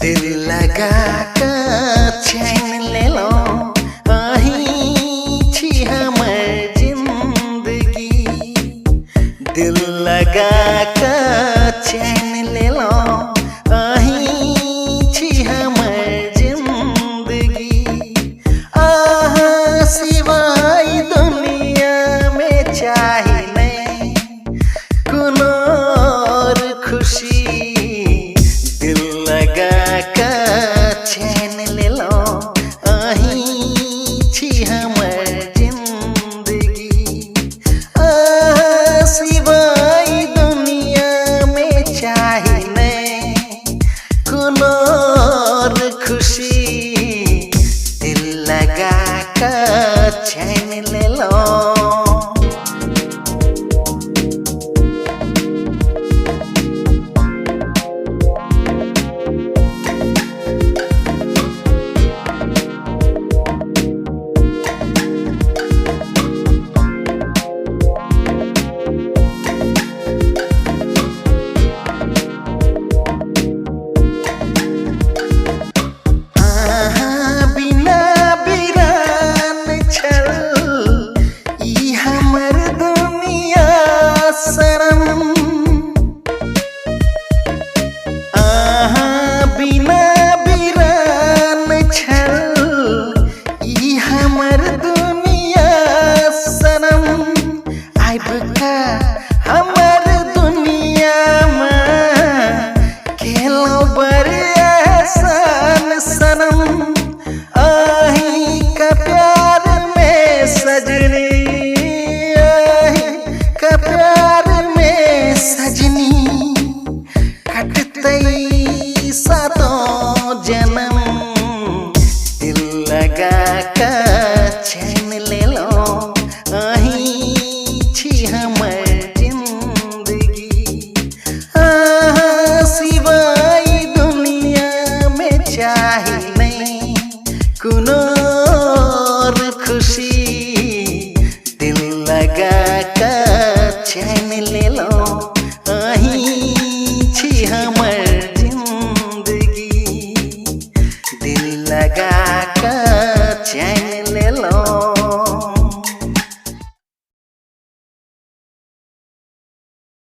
दिल लगा कर चैन ले लो, अहीं छी हमर जिंदगी। दिल लगा कर चैन ले लो, अहीं छी हमर जिंदगी। आह सिवाय दुनिया में चाही नहीं कोनो और खुशी। दिल लगा कर चैन ले लो, अहीं छी हमर जिंदगी। सिवाय दुनिया में चाही नहीं कोनो और खुशी। दिल लगा कर चैन ले लो। हमर दुनिया में खेलो बड़े एहसान सनम। अहीं का प्यार में सजनी, अहीं का प्यार में सजनी। कटतई सातों जन्म। दिल लगा कर चैन ले लो, अहीं छी हमर जिंदगी। सिवाय दुनिया में चाही नहीं कोनो और खुशी। दिल लगा कर चैन ले लो, अहीं छी हमर जिंदगी। दिल लगा कर चैन ले लो।